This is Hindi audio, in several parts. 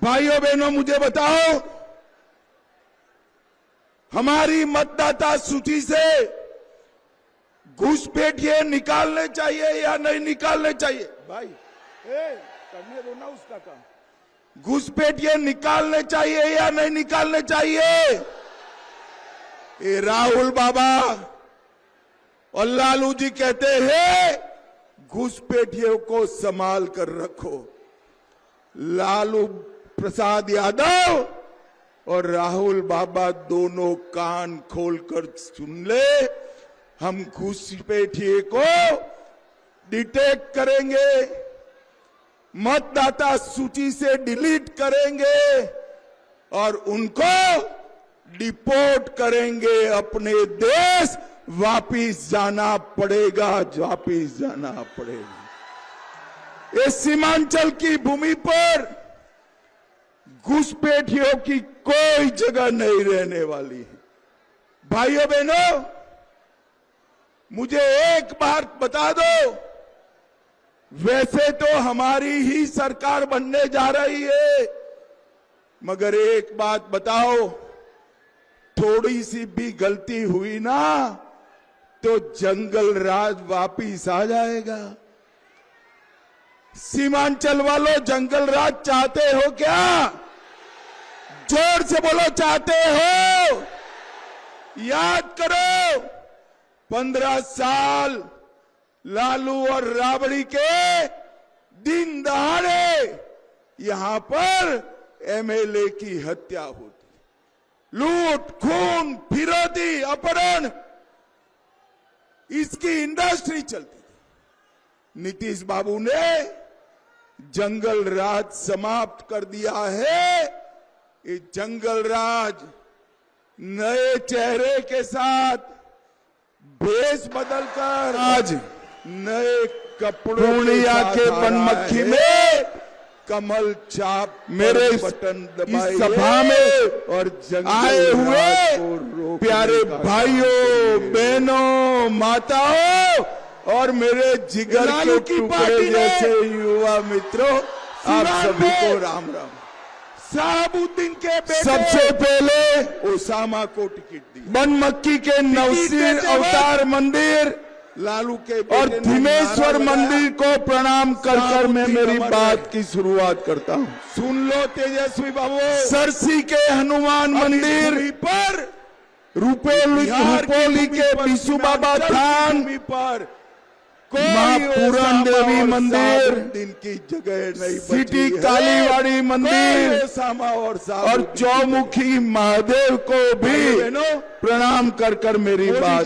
भाइयों बहनों, मुझे बताओ, हमारी मतदाता सूची से घुसपैठिए निकालने चाहिए या नहीं निकालने चाहिए? भाई करने दो ना उसका काम। घुसपैठिए निकालने चाहिए या नहीं निकालने चाहिए? ये राहुल बाबा और लालू जी कहते हैं घुसपैठियों को संभाल कर रखो। लालू प्रसाद यादव और राहुल बाबा दोनों कान खोलकर सुन ले, हम घुसपैठिए को डिटेक्ट करेंगे, मतदाता सूची से डिलीट करेंगे और उनको डिपोर्ट करेंगे। अपने देश वापिस जाना पड़ेगा, वापिस जाना पड़ेगा। इस सीमांचल की भूमि पर घुसपैठियों की कोई जगह नहीं रहने वाली है। भाइयों बहनों, मुझे एक बात बता दो, वैसे तो हमारी ही सरकार बनने जा रही है, मगर एक बात बताओ, थोड़ी सी भी गलती हुई ना तो जंगल राज वापिस आ जाएगा। सीमांचल वालों, जंगल राज चाहते हो क्या? जोर से बोलो, चाहते हो? याद करो, 15 साल लालू और राबड़ी के दिन दहाड़े यहां पर एमएलए की हत्या होती, लूट, खून, फिरौती, अपहरण, इसकी इंडस्ट्री चलती थी। नीतीश बाबू ने जंगल राज समाप्त कर दिया है। ये जंगल राज नए चेहरे के साथ भेष बदलकर आज नए कपड़ों पूर्णिया के बनमक्खी में कमल छाप मेरे बटन दबाए सभा में और आए हुए प्यारे भाइयों, बहनों, माताओं और मेरे जिगर के टुकड़े जैसे युवा मित्रों, आप सभी को राम राम। साहबुद्दीन के बेटे सबसे पहले ओसामा को टिकट दी। बनमक्खी के नवसीर अवतार मंदिर, लालू के और धीमेश्वर मंदिर को प्रणाम कर मैं मेरी बात की शुरुआत करता हूँ। सुन लो तेजस्वी बाबू, सरसी के हनुमान मंदिर पर, रुपोली के बिशु बाबा धाम पर, मां पूरन देवी मंदिर, दिन की जगह नहीं, सिटी कालीवाड़ी मंदिर और चौमुखी महादेव को भी प्रणाम कर मेरी बात।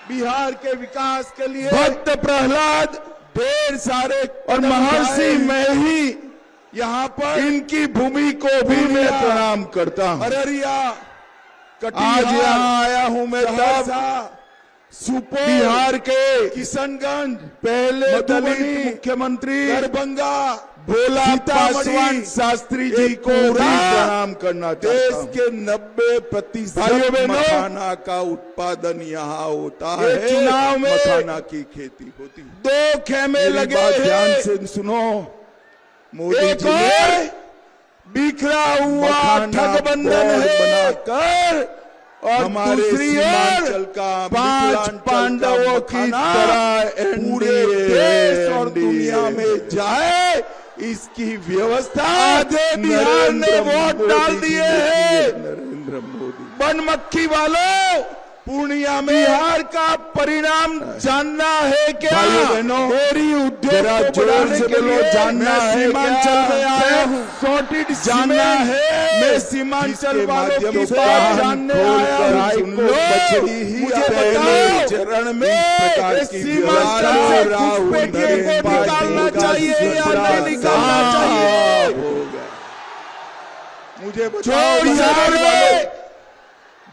बिहार के विकास के लिए भक्त प्रहलाद, ढेर सारे और महर्षि मैं ही यहाँ पर इनकी भूमि को भी मैं प्रणाम करता हूँ। अररिया, आज यहाँ आया हूँ मैं तब सुपोल, बिहार के किशनगंज, पहले दलित मुख्यमंत्री दरभंगा भोला पासवान शास्त्री जी को प्रणाम करना चाहता हूं। देश के 90% मखाना का उत्पादन यहाँ होता है। चुनाव में मखाना की खेती होती है। 2 खेमे लगे, ध्यान से सुनो। मोदी जी ने बिखरा हुआ ठगबंधन बनाकर और दूसरी ओर 5 पांडवों की तरह पूरे देश और दुनिया में जाए, इसकी व्यवस्था आधे बिहार ने वोट डाल दिए हैं। नरेंद्र मोदी। बनमक्खी वालों, पूर्णिया में बिहार का परिणाम जानना है क्या? मेरी उद्योग जोर से बोलो, जानना है? सीमांचल में आया हूँ, सॉर्टेड जानना है? मैं सीमांचल वालों की बात जानने आया हूँ। मुझे बताओ, चरण में सीमांचल से घुसपैठियों को निकालना चाहिए या नहीं निकालना चाहिए? मुझे बताओ,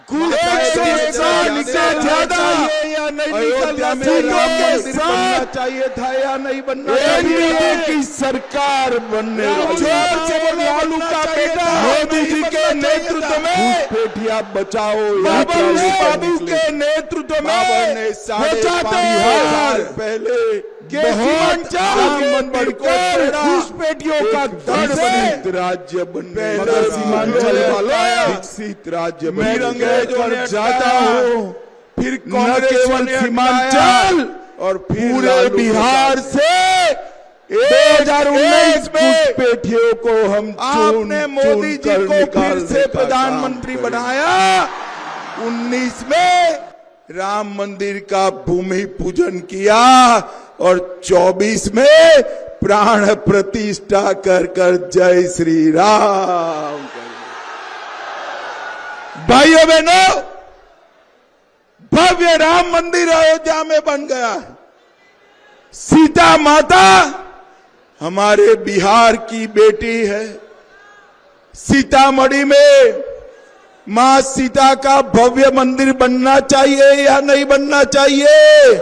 160 से ज्यादा या नहीं निकलना चाहिए था या नहीं बनना चाहिए की सरकार बनने जोर से बोलो लालू का बेटा मोदी जी के नेतृत्व में घुसपैठिया बचाओ बाबू के नेतृत्व में 5,500 पहले सीमांचल घुसपैठियों का दर्द राज्य बनने सीमांचल वाला विकसित राज्य में जाता हूँ फिर केवल सीमांचल और पूरे बिहार से 2019 में घुसपैठियों को हम आपने मोदी जी को फिर से प्रधानमंत्री बनाया 19 में राम मंदिर का भूमि पूजन किया और 24 में प्राण प्रतिष्ठा कर कर जय श्री राम। भाइयों बहनों, भव्य राम मंदिर अयोध्या में बन गया है। सीता माता हमारे बिहार की बेटी है। सीतामढ़ी में मां सीता का भव्य मंदिर बनना चाहिए या नहीं बनना चाहिए?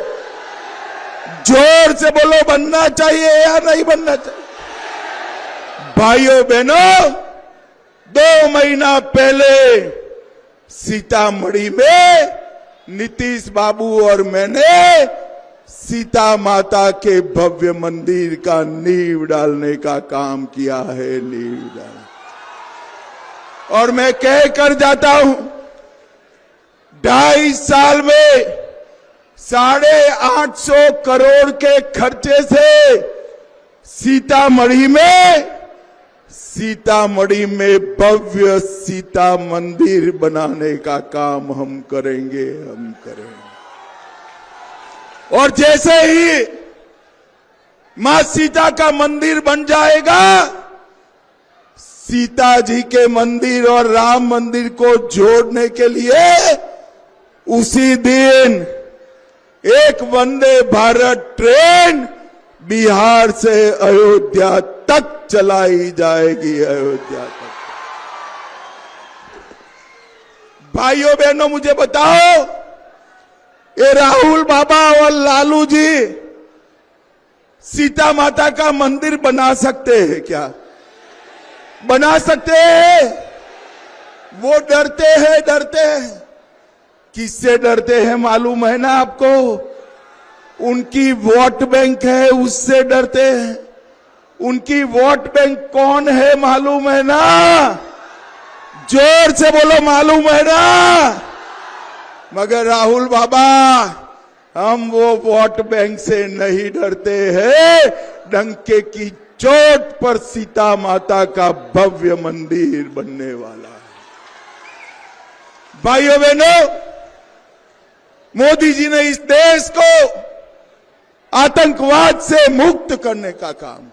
जोर से बोलो, बनना चाहिए या नहीं बनना चाहिए? भाइयों बहनों, 2 महीना पहले सीतामढ़ी में नीतीश बाबू और मैंने सीता माता के भव्य मंदिर का नींव डालने का काम किया है। नींव डालने और मैं कह कर जाता हूं, 2.5 साल में 850 करोड़ के खर्चे से सीतामढ़ी में भव्य सीता मंदिर बनाने का काम हम करेंगे। और जैसे ही मां सीता का मंदिर बन जाएगा, सीता जी के मंदिर और राम मंदिर को जोड़ने के लिए उसी दिन एक वंदे भारत ट्रेन बिहार से अयोध्या तक चलाई जाएगी। अयोध्या तक। भाइयों बहनों, मुझे बताओ, ये राहुल बाबा और लालू जी सीता माता का मंदिर बना सकते हैं क्या? बना सकते हैं? वो डरते हैं। किससे डरते हैं मालूम है ना आपको? उनकी वोट बैंक है, उससे डरते हैं। उनकी वोट बैंक कौन है मालूम है ना? जोर से बोलो, मालूम है ना? मगर राहुल बाबा, हम वो वोट बैंक से नहीं डरते हैं। डंके की चोट पर सीता माता का भव्य मंदिर बनने वाला है। भाइयों बहनों, मोदी जी ने इस देश को आतंकवाद से मुक्त करने का काम,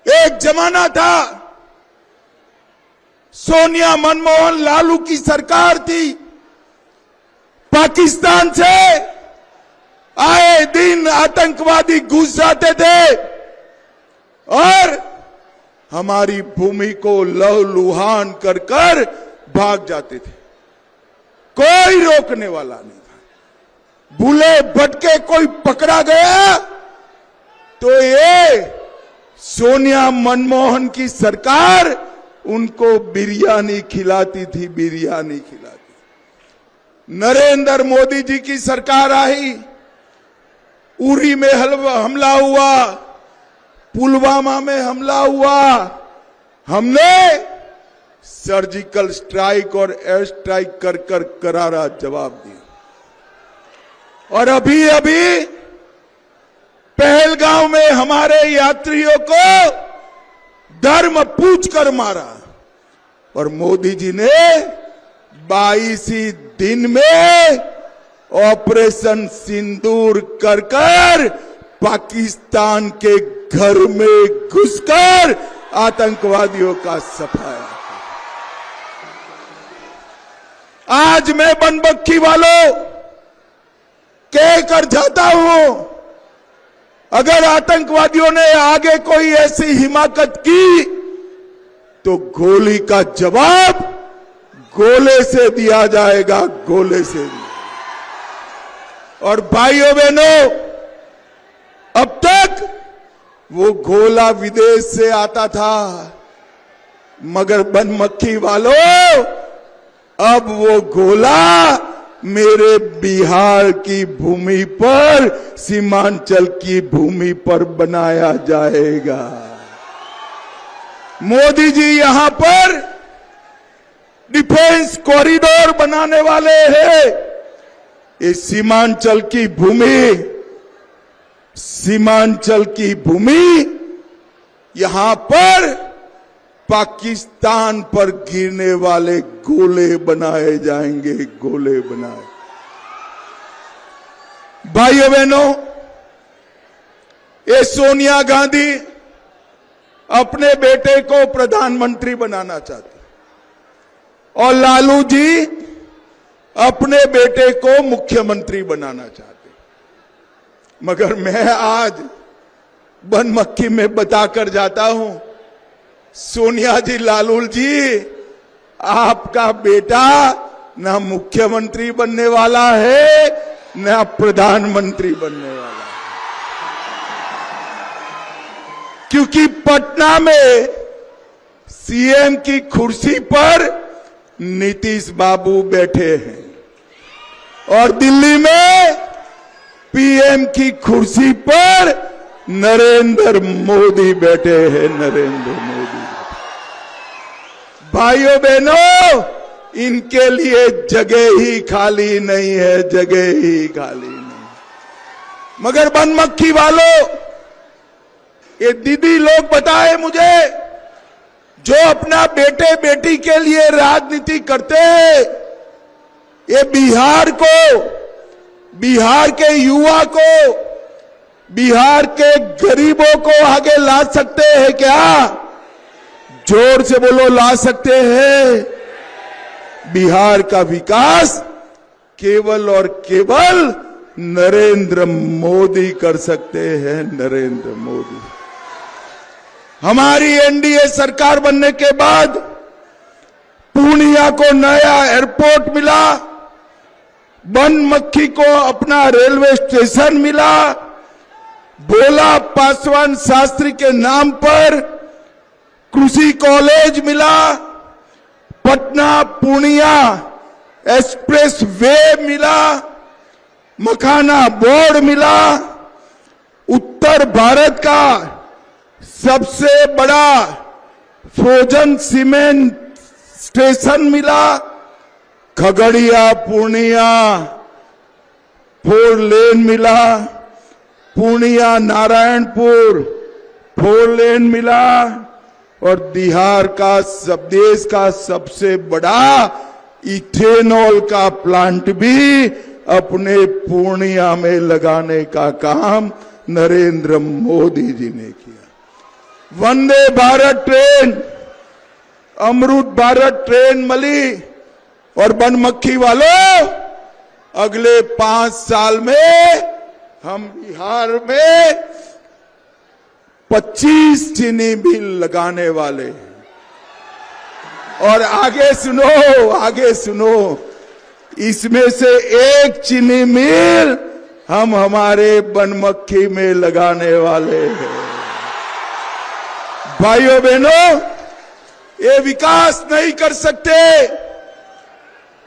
एक जमाना था सोनिया मनमोहन लालू की सरकार थी, पाकिस्तान से आए दिन आतंकवादी घुस जाते थे और हमारी भूमि को लहूलुहान कर कर भाग जाते थे। कोई रोकने वाला नहीं था। भूले भटके कोई पकड़ा गया तो ये सोनिया मनमोहन की सरकार उनको बिरयानी खिलाती थी। नरेंद्र मोदी जी की सरकार आई, उरी में हमला हुआ, पुलवामा में हमला हुआ, हमने सर्जिकल स्ट्राइक और एयर स्ट्राइक कर कर करारा जवाब दिया। और अभी पहलगांव में हमारे यात्रियों को धर्म पूछकर मारा और मोदी जी ने 22 ही दिन में ऑपरेशन सिंदूर कर कर पाकिस्तान के घर में घुसकर आतंकवादियों का सफाया। आज मैं बनबक्खी वालों कहकर जाता हूं, अगर आतंकवादियों ने आगे कोई ऐसी हिमाकत की तो गोली का जवाब गोले से दिया जाएगा, गोले से। और भाइयों बहनों, अब तक वो गोला विदेश से आता था, मगर बनमक्खी वालों अब वो गोला मेरे बिहार की भूमि पर, सीमांचल की भूमि पर बनाया जाएगा। मोदी जी यहां पर डिफेंस कॉरिडोर बनाने वाले हैं। इस सीमांचल की भूमि यहां पर पाकिस्तान पर गिरने वाले गोले बनाए जाएंगे, गोले बनाए। भाइयों बहनों, ये सोनिया गांधी अपने बेटे को प्रधानमंत्री बनाना चाहती और लालू जी अपने बेटे को मुख्यमंत्री बनाना चाहते। मगर मैं आज बनमक्खी में बताकर जाता हूं, सोनिया जी, लालू जी, आपका बेटा ना मुख्यमंत्री बनने वाला है, ना प्रधानमंत्री बनने वाला है। क्योंकि पटना में सीएम की कुर्सी पर नीतीश बाबू बैठे हैं और दिल्ली में पीएम की कुर्सी पर नरेंद्र मोदी बैठे हैं, नरेंद्र मोदी। भाइयों बहनों, इनके लिए जगह ही खाली नहीं है, जगह ही खाली नहीं। मगर बनमक्खी वालों, ये दीदी लोग बताए मुझे, जो अपना बेटे बेटी के लिए राजनीति करते हैं, ये बिहार को, बिहार के युवा को, बिहार के गरीबों को आगे ला सकते हैं क्या? जोर से बोलो, ला सकते हैं। बिहार का विकास केवल और केवल नरेंद्र मोदी कर सकते हैं, नरेंद्र मोदी। हमारी एनडीए सरकार बनने के बाद पूर्णिया को नया एयरपोर्ट मिला, बनमक्खी को अपना रेलवे स्टेशन मिला, भोला पासवान शास्त्री के नाम पर कृषि कॉलेज मिला, पटना पूर्णिया एक्सप्रेस वे मिला, मखाना बोर्ड मिला, उत्तर भारत का सबसे बड़ा फ्रोजन सीमेंट स्टेशन मिला, खगड़िया पूर्णिया 4 लेन मिला, पूर्णिया नारायणपुर 4 लेन मिला और बिहार का देश का सबसे बड़ा इथेनॉल का प्लांट भी अपने पूर्णिया में लगाने का काम नरेंद्र मोदी जी ने किया। वंदे भारत ट्रेन, अमृत भारत ट्रेन मिली और बनमक्खी वालों, अगले 5 साल में हम बिहार में 25 चीनी मिल लगाने वाले हैं। और आगे सुनो, इसमें से एक चीनी मिल हम हमारे बनमक्खी में लगाने वाले हैं। भाइयों बहनों, ये विकास नहीं कर सकते,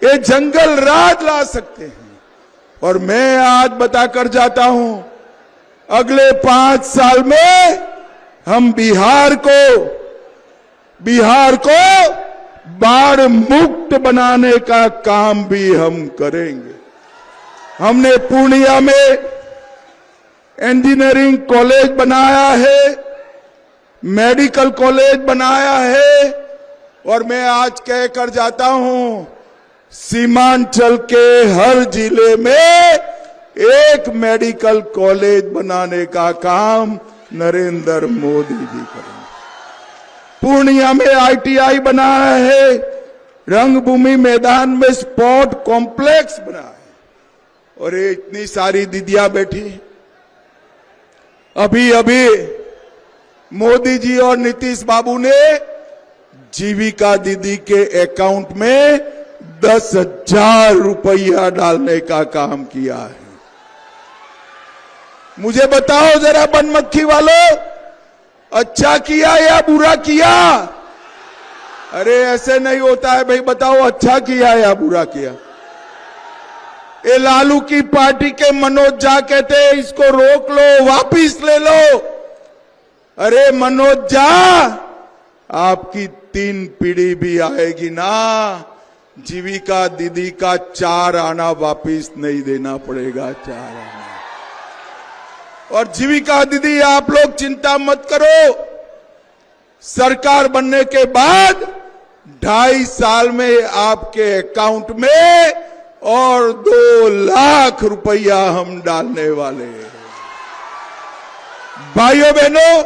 ये जंगल राज ला सकते हैं। और मैं आज बताकर जाता हूं, अगले 5 साल में हम बिहार को बाढ़ मुक्त बनाने का काम भी हम करेंगे। हमने पूर्णिया में इंजीनियरिंग कॉलेज बनाया है, मेडिकल कॉलेज बनाया है और मैं आज कहकर जाता हूं, सीमांचल के हर जिले में एक मेडिकल कॉलेज बनाने का काम नरेंद्र मोदी जी करेंगे। पूर्णिया में आईटीआई बनाया है, रंगभूमि मैदान में स्पोर्ट कॉम्प्लेक्स बनाया है और ये इतनी सारी दीदियां बैठी। अभी मोदी जी और नीतीश बाबू ने जीविका दीदी के अकाउंट में 10,000 रुपया डालने का काम किया है। मुझे बताओ जरा बनमक्खी वालों, अच्छा किया या बुरा किया? अरे ऐसे नहीं होता है भाई, बताओ अच्छा किया या बुरा किया? ये लालू की पार्टी के मनोज झा कहते इसको रोक लो, वापिस ले लो। अरे मनोज झा, आपकी 3 पीढ़ी भी आएगी ना, जीविका दीदी का 4 आना वापिस नहीं देना पड़ेगा, 4 आना। और जीविका दीदी आप लोग चिंता मत करो, सरकार बनने के बाद 2.5 साल में आपके अकाउंट में और 2 लाख रुपया हम डालने वाले हैं। भाइयों बहनों,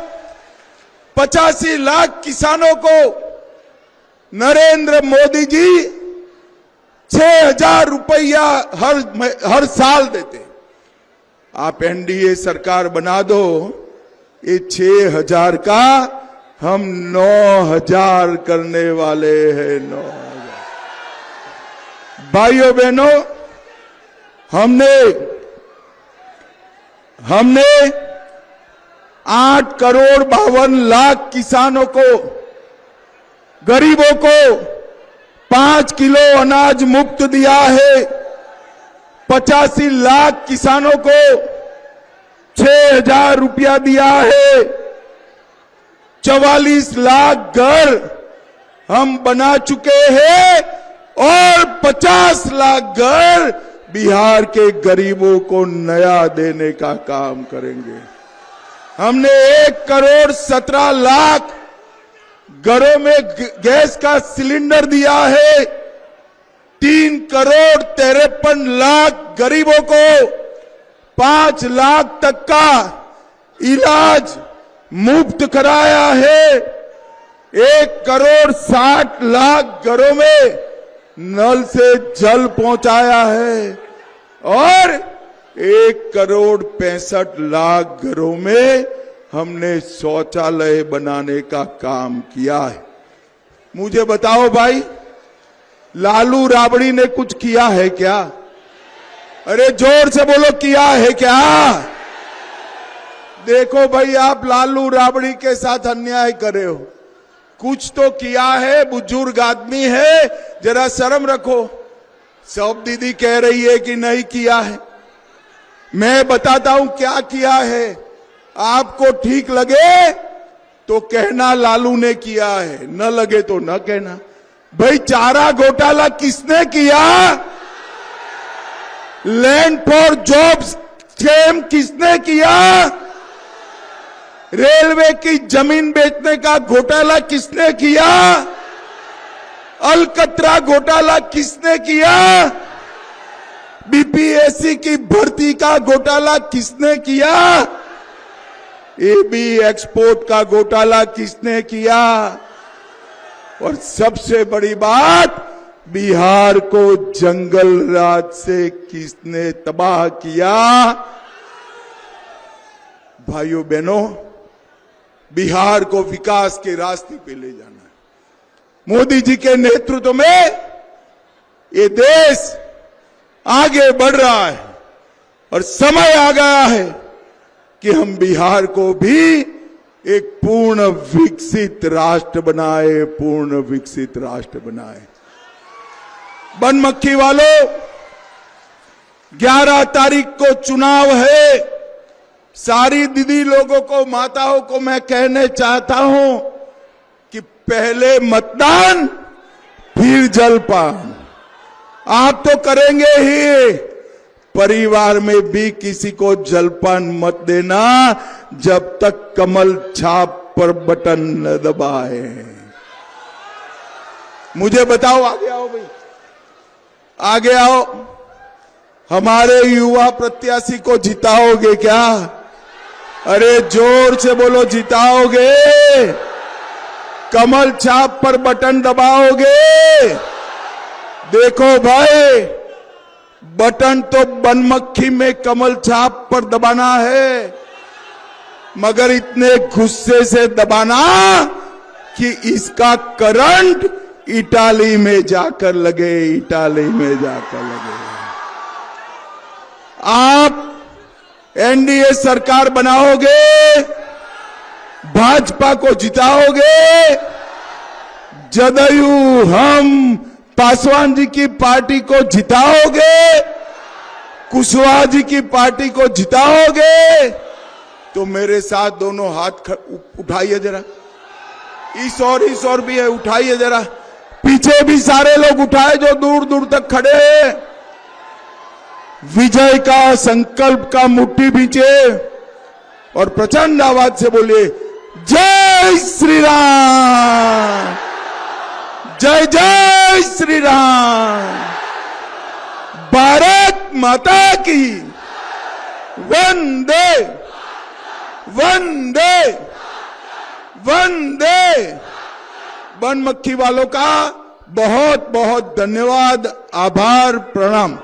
85 लाख किसानों को नरेंद्र मोदी जी 6,000 रुपया हर साल देते। आप एनडीए सरकार बना दो, ये 6,000 का हम 9,000 करने वाले हैं। 9,000। भाइयों बहनों, हमने 8 करोड़ 52 लाख किसानों को, गरीबों को 5 किलो अनाज मुफ्त दिया है। 85 लाख किसानों को 6,000 रुपया दिया है। 44 लाख घर हम बना चुके हैं और 50 लाख घर बिहार के गरीबों को नया देने का काम करेंगे। हमने 1 करोड़ 17 लाख घरों में गैस का सिलेंडर दिया है। 3 करोड़ 53 लाख गरीबों को 5 लाख तक का इलाज मुफ्त कराया है। 1 करोड़ 60 लाख घरों में नल से जल पहुंचाया है और 1 करोड़ 65 लाख घरों में हमने शौचालय बनाने का काम किया है। मुझे बताओ भाई, लालू राबड़ी ने कुछ किया है क्या? अरे जोर से बोलो, किया है क्या? देखो भाई, आप लालू राबड़ी के साथ अन्याय कर रहे हो। कुछ तो किया है, बुजुर्ग आदमी है, जरा शर्म रखो। सब दीदी कह रही है कि नहीं किया है। मैं बताता हूं क्या किया है। आपको ठीक लगे तो कहना लालू ने किया है, न लगे तो न कहना। भाई, चारा घोटाला किसने किया? लैंड फॉर जॉब्स स्कीम किसने किया? रेलवे की जमीन बेचने का घोटाला किसने किया? अलकतरा घोटाला किसने किया? बीपीएससी की भर्ती का घोटाला किसने किया? एबी एक्सपोर्ट का घोटाला किसने किया? और सबसे बड़ी बात, बिहार को जंगल राज से किसने तबाह किया? भाइयों बहनों, बिहार को विकास के रास्ते पे ले जाना है। मोदी जी के नेतृत्व में ये देश आगे बढ़ रहा है और समय आ गया है कि हम बिहार को भी एक पूर्ण विकसित राष्ट्र बनाए, पूर्ण विकसित राष्ट्र बनाए। बनमक्खी वालों, 11 तारीख को चुनाव है। सारी दीदी लोगों को, माताओं को मैं कहने चाहता हूं कि पहले मतदान फिर जलपान। आप तो करेंगे ही, परिवार में भी किसी को जलपान मत देना जब तक कमल छाप पर बटन न दबाए। मुझे बताओ, आगे आओ भाई, आगे आओ। हमारे युवा प्रत्याशी को जिताओगे क्या? अरे जोर से बोलो, जिताओगे? कमल छाप पर बटन दबाओगे? देखो भाई, बटन तो बनमक्खी में कमल छाप पर दबाना है, मगर इतने गुस्से से दबाना कि इसका करंट इटाली में जाकर लगे, इटाली में जाकर लगे। एनडीए सरकार बनाओगे, भाजपा को जिताओगे, जदयू हम पासवान जी की पार्टी को जिताओगे, कुशवाहा जी की पार्टी को जिताओगे, तो मेरे साथ दोनों हाथ उठाइए जरा। इस और भी है, उठाइए जरा। पीछे भी सारे लोग उठाए जो दूर दूर तक खड़े हैं। विजय का संकल्प का मुट्ठी बीचे और प्रचंड आवाज से बोलिए, जय श्री राम, जय जय श्री राम, भारत माता की, वंदे वंदे वंदे। बनमक्खी वालों का बहुत बहुत धन्यवाद, आभार, प्रणाम।